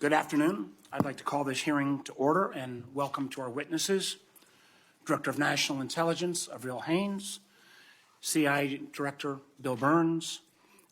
Good afternoon. I'd like to call this hearing to order and welcome to our witnesses, Director of National Intelligence Avril Haines, CIA Director Bill Burns,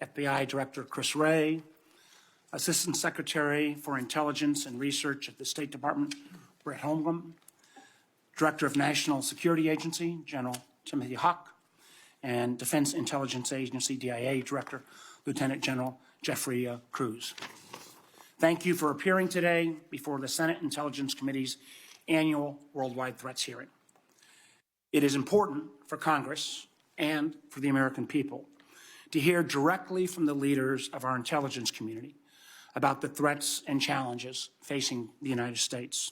FBI Director Chris Wray, Assistant Secretary for Intelligence and Research at the State Department, Brett Holmgren, Director of National Security Agency, General Timothy Hawk, and Defense Intelligence Agency, DIA Director, Lieutenant General Jeffrey Cruz. Thank you for appearing today before the Senate Intelligence Committee's annual Worldwide Threats hearing. It is important for Congress and for the American people to hear directly from the leaders of our intelligence community about the threats and challenges facing the United States.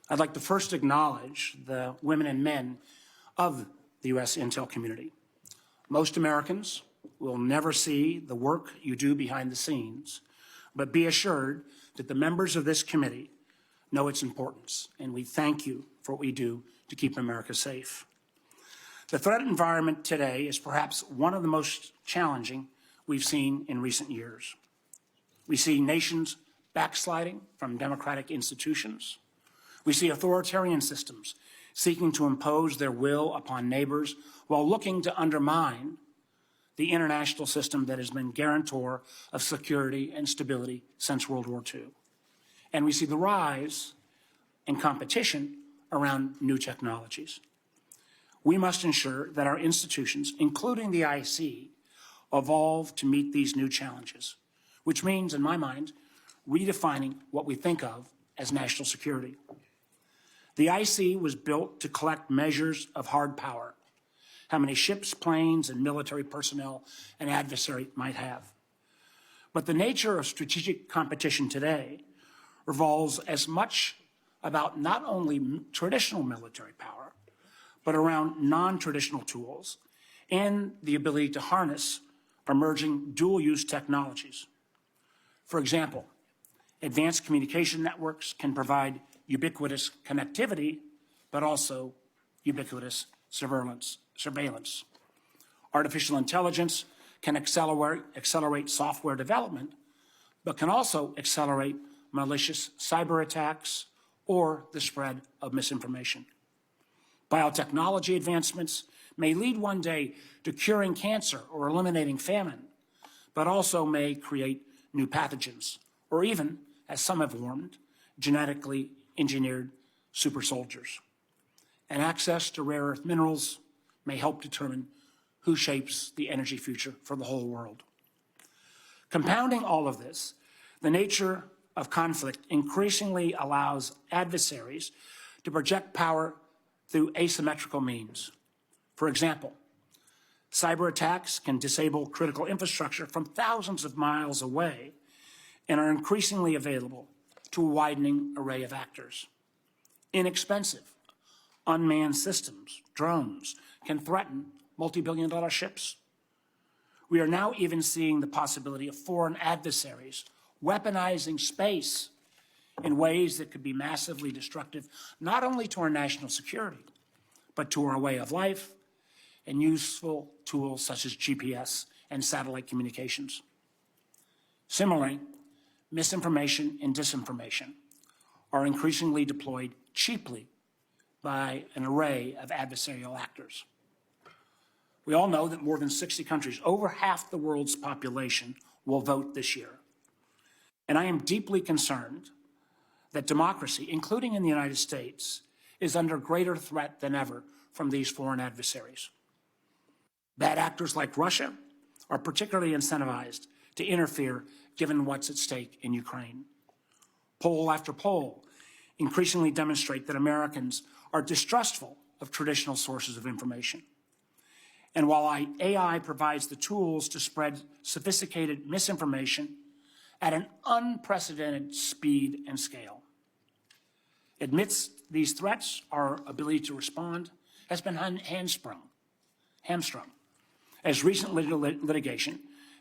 I'd like to first acknowledge the women and men of the U.S. intel community. Most Americans will never see the work you do behind the scenes, but be assured that the members of this committee know its importance, and we thank you for what we do to keep America safe. The threat environment today is perhaps one of the most challenging we've seen in recent years. We see nations backsliding from democratic institutions. We see authoritarian systems seeking to impose their will upon neighbors while looking to undermine the international system that has been guarantor of security and stability since World War II. And we see the rise in competition around new technologies. We must ensure that our institutions, including the IC, evolve to meet these new challenges, which means, in my mind, redefining what we think of as national security. The IC was built to collect measures of hard power, how many ships, planes, and military personnel an adversary might have. But the nature of strategic competition today revolves as much about not only traditional military power, but around non-traditional tools and the ability to harness emerging dual-use technologies. For example, advanced communication networks can provide ubiquitous connectivity, but also ubiquitous surveillance. Artificial intelligence can accelerate software development, but can also accelerate malicious cyber attacks or the spread of misinformation. Biotechnology advancements may lead one day to curing cancer or eliminating famine, but also may create new pathogens, or even, as some have warned, genetically engineered super soldiers. And access to rare earth minerals may help determine who shapes the energy future for the whole world. Compounding all of this, the nature of conflict increasingly allows adversaries to project power through asymmetrical means. For example, cyber attacks can disable critical infrastructure from thousands of miles away and are increasingly available to a widening array of actors. Inexpensive, unmanned systems, drones, can threaten multi-billion-dollar ships. We are now even seeing the possibility of foreign adversaries weaponizing space in ways that could be massively destructive, not only to our national security, but to our way of life and useful tools such as GPS and satellite communications. Similarly, misinformation and disinformation are increasingly deployed cheaply by an array of adversarial actors. We all know that more than 60 countries, over half the world's population, will vote this year. And I am deeply concerned that democracy, including in the United States, is under greater threat than ever from these foreign adversaries. Bad actors like Russia are particularly incentivized to interfere given what's at stake in Ukraine. Poll after poll increasingly demonstrate that Americans are distrustful of traditional sources of information. And while AI provides the tools to spread sophisticated misinformation at an unprecedented speed and scale, amidst these threats, our ability to respond has been hamstrung, as recent litigation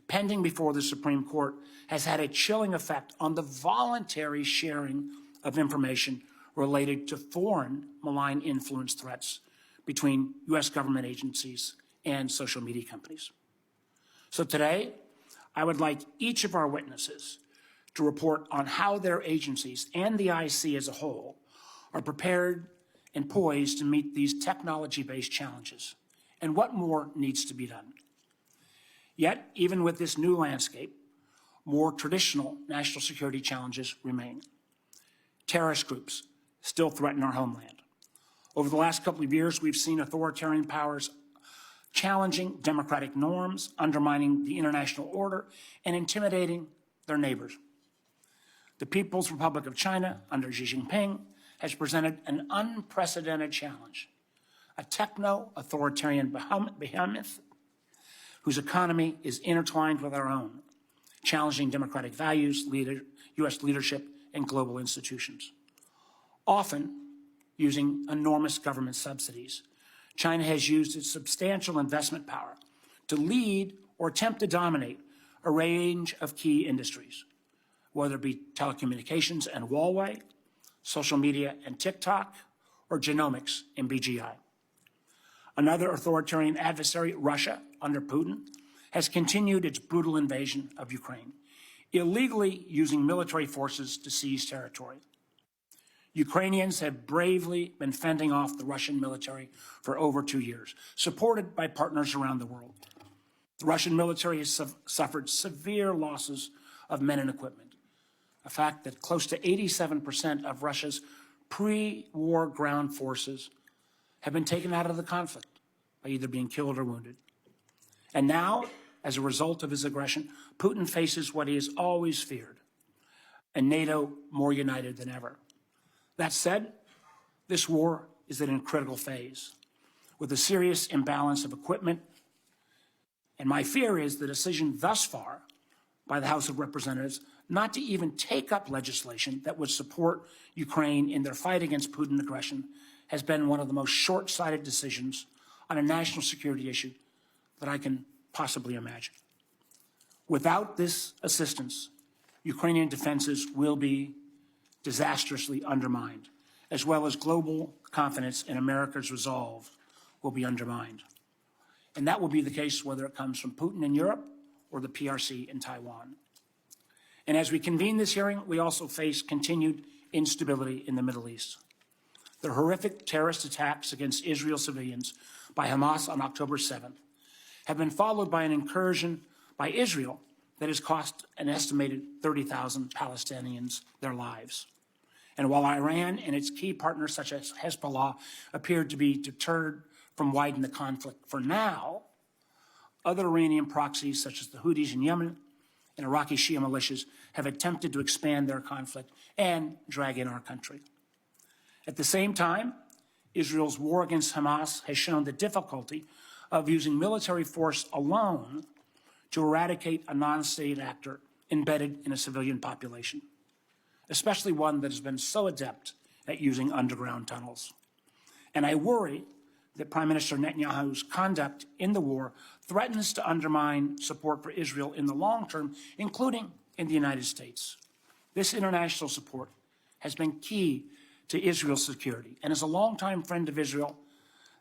pending before the Supreme Court has had a chilling effect on the voluntary sharing of information related to foreign malign influence threats between U.S. government agencies and social media companies. So today, I would like each of our witnesses to report on how their agencies and the IC as a whole are prepared and poised to meet these technology-based challenges, and what more needs to be done. Yet, even with this new landscape, more traditional national security challenges remain. Terrorist groups still threaten our homeland. Over the last couple of years, we've seen authoritarian powers challenging democratic norms, undermining the international order, and intimidating their neighbors. The People's Republic of China, under Xi Jinping, has presented an unprecedented challenge, a techno-authoritarian behemoth whose economy is intertwined with our own, challenging democratic values, U.S. leadership, and global institutions. Often using enormous government subsidies, China has used its substantial investment power to lead or attempt to dominate a range of key industries, whether it be telecommunications and Huawei, social media and TikTok, or genomics and BGI. Another authoritarian adversary, Russia, under Putin, has continued its brutal invasion of Ukraine, illegally using military forces to seize territory. Ukrainians have bravely been fending off the Russian military for over 2 years, supported by partners around the world. The Russian military has suffered severe losses of men and equipment, a fact that close to 87% of Russia's pre-war ground forces have been taken out of the conflict by either being killed or wounded. And now, as a result of his aggression, Putin faces what he has always feared, a NATO more united than ever. That said, this war is in a critical phase, with a serious imbalance of equipment, and my fear is the decision thus far by the House of Representatives not to even take up legislation that would support Ukraine in their fight against Putin aggression has been one of the most short-sighted decisions on a national security issue that I can possibly imagine. Without this assistance, Ukrainian defenses will be disastrously undermined, as well as global confidence in America's resolve will be undermined. And that will be the case whether it comes from Putin in Europe or the PRC in Taiwan. And as we convene this hearing, we also face continued instability in the Middle East. The horrific terrorist attacks against Israel civilians by Hamas on October 7th have been followed by an incursion by Israel that has cost an estimated 30,000 Palestinians their lives. And while Iran and its key partners, such as Hezbollah, appeared to be deterred from widening the conflict for now, other Iranian proxies, such as the Houthis in Yemen and Iraqi Shia militias, have attempted to expand their conflict and drag in our country. At the same time, Israel's war against Hamas has shown the difficulty of using military force alone to eradicate a non-state actor embedded in a civilian population, especially one that has been so adept at using underground tunnels. And I worry that Prime Minister Netanyahu's conduct in the war threatens to undermine support for Israel in the long term, including in the United States. This international support has been key to Israel's security. And as a longtime friend of Israel,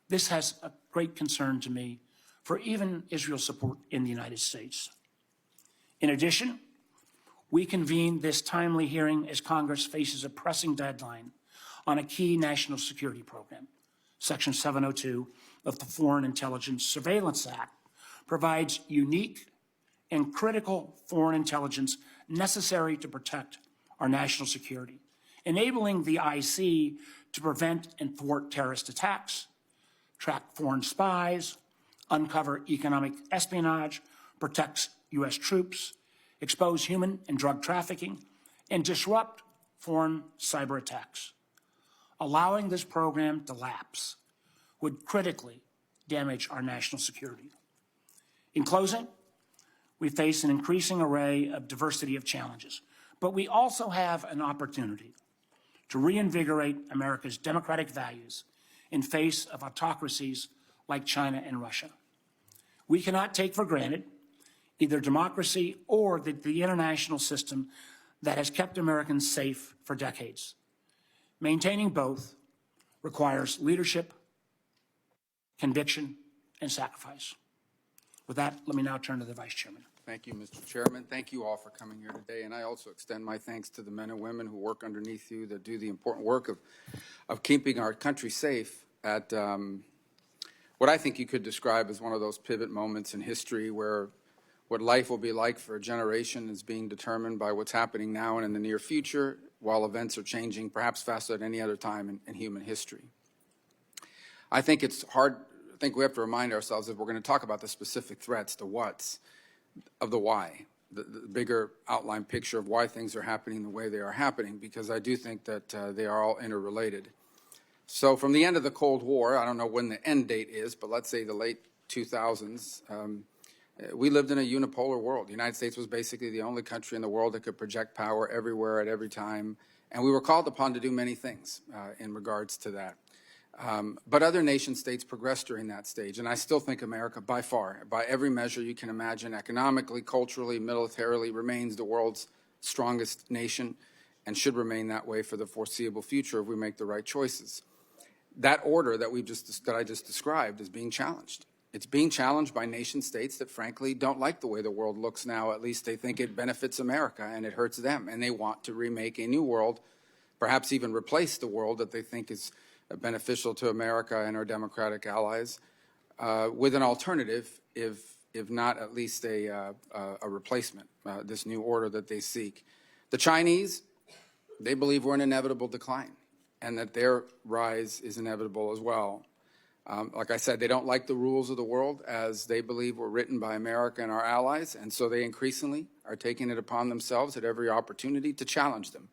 this has a great concern to me for even Israel's support in the United States. In addition, we convene this timely hearing as Congress faces a pressing deadline on a key national security program. Section 702 of the Foreign Intelligence Surveillance Act provides unique and critical foreign intelligence necessary to protect our national security, enabling the IC to prevent and thwart terrorist attacks, track foreign spies, uncover economic espionage, protect U.S. troops, expose human and drug trafficking, and disrupt foreign cyber attacks. Allowing this program to lapse would critically damage our national security. In closing, we face an increasing array of diversity of challenges, but we also have an opportunity to reinvigorate America's democratic values in face of autocracies like China and Russia. We cannot take for granted either democracy or the international system that has kept Americans safe for decades. Maintaining both requires leadership, conviction, and sacrifice. With that, let me now turn to the Vice Chairman. Thank you, Mr. Chairman. Thank you all for coming here today. And I also extend my thanks to the men and women who work underneath you that do the important work of keeping our country safe at what I think you could describe as one of those pivot moments in history where what life will be like for a generation is being determined by what's happening now and in the near future, while events are changing perhaps faster than any other time in human history. I think it's hard. I think we have to remind ourselves that we're going to talk about the specific threats, the what's, of the why, the bigger outline picture of why things are happening the way they are happening, because I do think that they are all interrelated. So from the end of the Cold War, I don't know when the end date is, but let's say the late 2000s, we lived in a unipolar world. The United States was basically the only country in the world that could project power everywhere at every time, and we were called upon to do many things in regards to that. But other nation states progressed during that stage, and I still think America, by far, by every measure you can imagine, economically, culturally, militarily, remains the world's strongest nation and should remain that way for the foreseeable future if we make the right choices. That order that I just described is being challenged. It's being challenged by nation states that, frankly, don't like the way the world looks now. At least they think it benefits America and it hurts them, and they want to remake a new world, perhaps even replace the world that they think is beneficial to America and our democratic allies, with an alternative, if not at least a replacement, this new order that they seek. The Chinese, they believe we're in inevitable decline and that their rise is inevitable as well. Like I said, they don't like the rules of the world as they believe were written by America and our allies, and so they increasingly are taking it upon themselves at every opportunity to challenge them.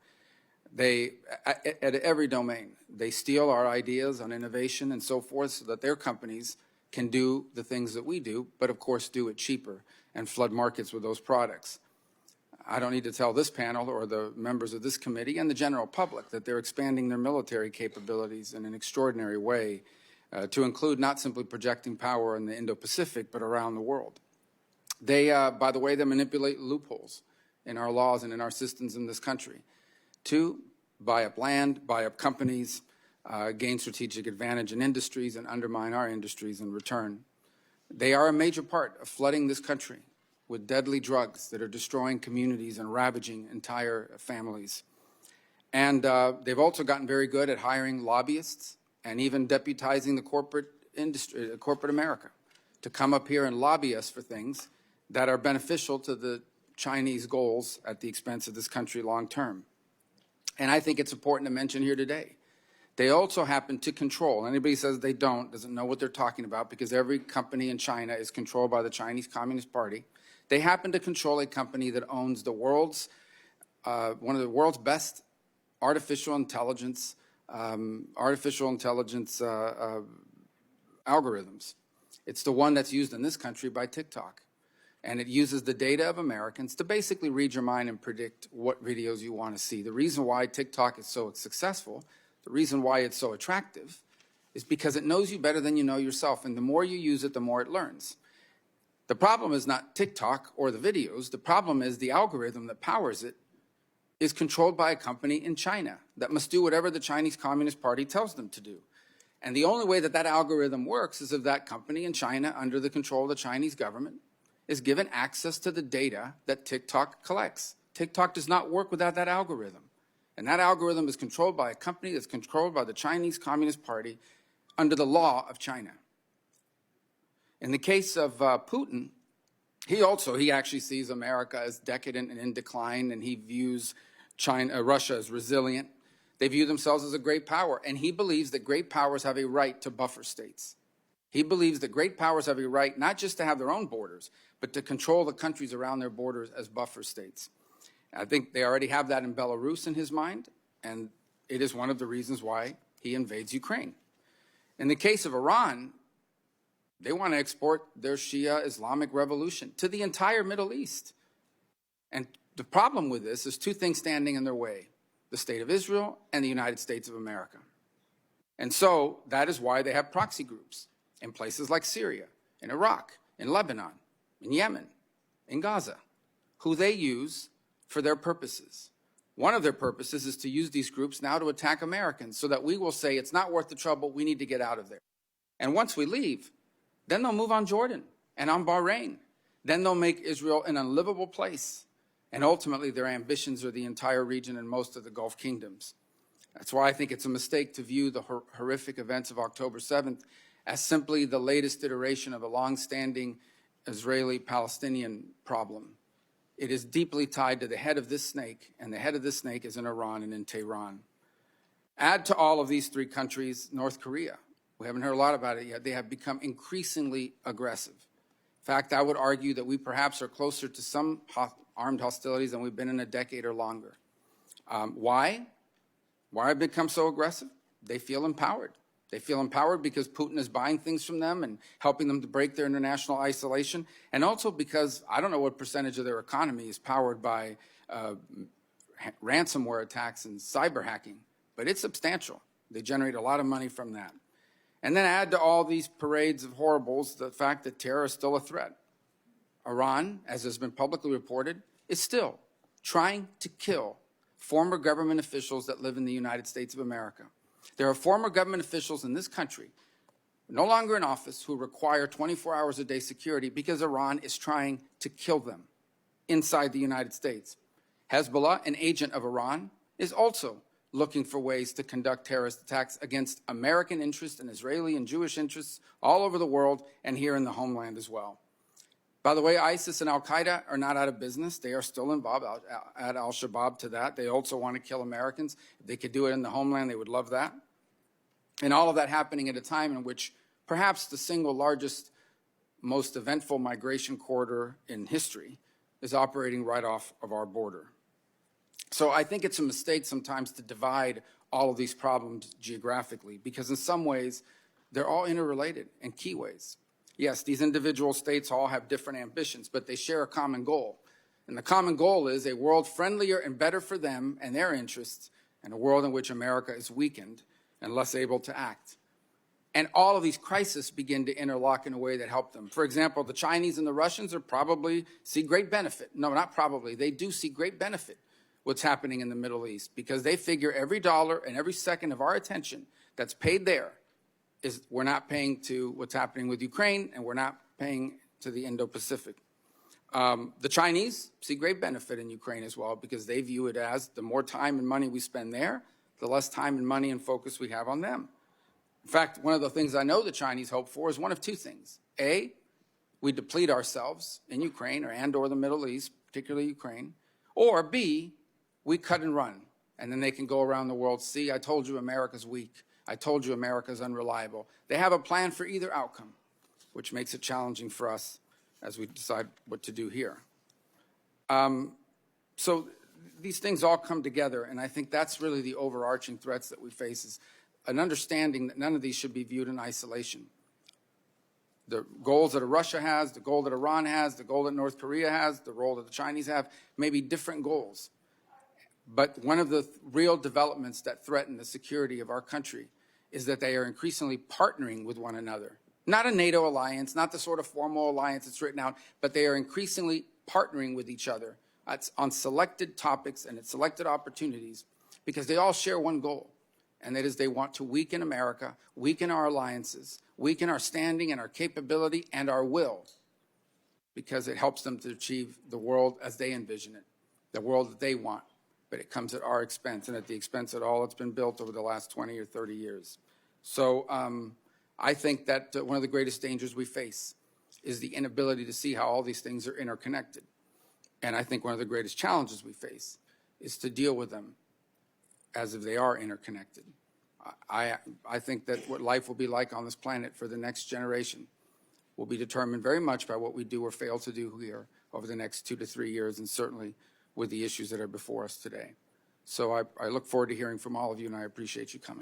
They, at every domain, they steal our ideas on innovation and so forth so that their companies can do the things that we do, but of course do it cheaper and flood markets with those products. I don't need to tell this panel or the members of this committee and the general public that they're expanding their military capabilities in an extraordinary way to include not simply projecting power in the Indo-Pacific, but around the world. They, by the way, they manipulate loopholes in our laws and in our systems in this country to buy up land, buy up companies, gain strategic advantage in industries, and undermine our industries in return. They are a major part of flooding this country with deadly drugs that are destroying communities and ravaging entire families. And they've also gotten very good at hiring lobbyists and even deputizing the corporate industry, corporate America, to come up here and lobby us for things that are beneficial to the Chinese goals at the expense of this country long term. And I think it's important to mention here today, they also happen to control. Anybody says they don't, doesn't know what they're talking about, because every company in China is controlled by the Chinese Communist Party. They happen to control a company that owns the world's, one of the world's best artificial intelligence algorithms. It's the one that's used in this country by TikTok. And it uses the data of Americans to basically read your mind and predict what videos you want to see. The reason why TikTok is so successful, the reason why it's so attractive, is because it knows you better than you know yourself. And the more you use it, the more it learns. The problem is not TikTok or the videos. The problem is the algorithm that powers it is controlled by a company in China that must do whatever the Chinese Communist Party tells them to do. And the only way that that algorithm works is if that company in China, under the control of the Chinese government, is given access to the data that TikTok collects. TikTok does not work without that algorithm. And that algorithm is controlled by a company that's controlled by the Chinese Communist Party under the law of China. In the case of Putin, he actually sees America as decadent and in decline, and he views Russia as resilient. They view themselves as a great power, and he believes that great powers have a right to buffer states. He believes that great powers have a right not just to have their own borders, but to control the countries around their borders as buffer states. I think they already have that in Belarus in his mind, and it is one of the reasons why he invades Ukraine. In the case of Iran, they want to export their Shia Islamic revolution to the entire Middle East. And the problem with this is two things standing in their way: the State of Israel and the United States of America. And so that is why they have proxy groups in places like Syria, in Iraq, in Lebanon, in Yemen, in Gaza, who they use for their purposes. One of their purposes is to use these groups now to attack Americans so that we will say it's not worth the trouble, we need to get out of there. And once we leave, then they'll move on Jordan and on Bahrain. then they'll make Israel an unlivable place. And ultimately, their ambitions are the entire region and most of the Gulf kingdoms. That's why I think it's a mistake to view the horrific events of October 7th as simply the latest iteration of a long-standing Israeli-Palestinian problem. It is deeply tied to the head of this snake, and the head of this snake is in Iran and in Tehran. Add to all of these three countries North Korea. We haven't heard a lot about it yet. They have become increasingly aggressive. In fact, I would argue that we perhaps are closer to some armed hostilities than we've been in a decade or longer. Why? Why have they become so aggressive? They feel empowered. They feel empowered because Putin is buying things from them and helping them to break their international isolation, and also because I don't know what percentage of their economy is powered by ransomware attacks and cyber hacking, but it's substantial. They generate a lot of money from that. And then add to all these parades of horribles the fact that terror is still a threat. Iran, as has been publicly reported, is still trying to kill former government officials that live in the United States of America. There are former government officials in this country, no longer in office, who require 24 hours a day security because Iran is trying to kill them inside the United States. Hezbollah, an agent of Iran, is also looking for ways to conduct terrorist attacks against American interests and Israeli and Jewish interests all over the world and here in the homeland as well. By the way, ISIS and al-Qaeda are not out of business. They are still involved. Add al-Shabaab to that. They also want to kill Americans. If they could do it in the homeland, they would love that. And all of that happening at a time in which perhaps the single largest, most eventful migration corridor in history is operating right off of our border. So I think it's a mistake sometimes to divide all of these problems geographically, because in some ways, they're all interrelated in key ways. Yes, these individual states all have different ambitions, but they share a common goal. And the common goal is a world friendlier and better for them and their interests, and a world in which America is weakened and less able to act. And all of these crises begin to interlock in a way that help them. For example, the Chinese and the Russians are probably see great benefit. No, not probably. They do see great benefit what's happening in the Middle East, because they figure every dollar and every second of our attention that's paid there is we're not paying to what's happening with Ukraine, and we're not paying to the Indo-Pacific. The Chinese see great benefit in Ukraine as well, because they view it as the more time and money we spend there, the less time and money and focus we have on them. In fact, one of the things I know the Chinese hope for is one of two things. A, we deplete ourselves in Ukraine or the Middle East, particularly Ukraine. Or B, we cut and run, and then they can go around the world, see, I told you America's weak. I told you America's unreliable. They have a plan for either outcome, which makes it challenging for us as we decide what to do here. So these things all come together, and I think that's really the overarching threats that we face, is an understanding that none of these should be viewed in isolation. The goals that Russia has, the goal that Iran has, the goal that North Korea has, the role that the Chinese have, may be different goals. But one of the real developments that threaten the security of our country is that they are increasingly partnering with one another. Not a NATO alliance, not the sort of formal alliance that's written out, but they are increasingly partnering with each other on selected topics and at selected opportunities, because they all share one goal, and that is they want to weaken America, weaken our alliances, weaken our standing and our capability and our will, because it helps them to achieve the world as they envision it, the world that they want. But it comes at our expense and at the expense of all that's been built over the last 20 or 30 years. So I think that one of the greatest dangers we face is the inability to see how all these things are interconnected. And I think one of the greatest challenges we face is to deal with them as if they are interconnected. I think that what life will be like on this planet for the next generation will be determined very much by what we do or fail to do here over the next 2 to 3 years, and certainly with the issues that are before us today. So I look forward to hearing from all of you, and I appreciate you coming.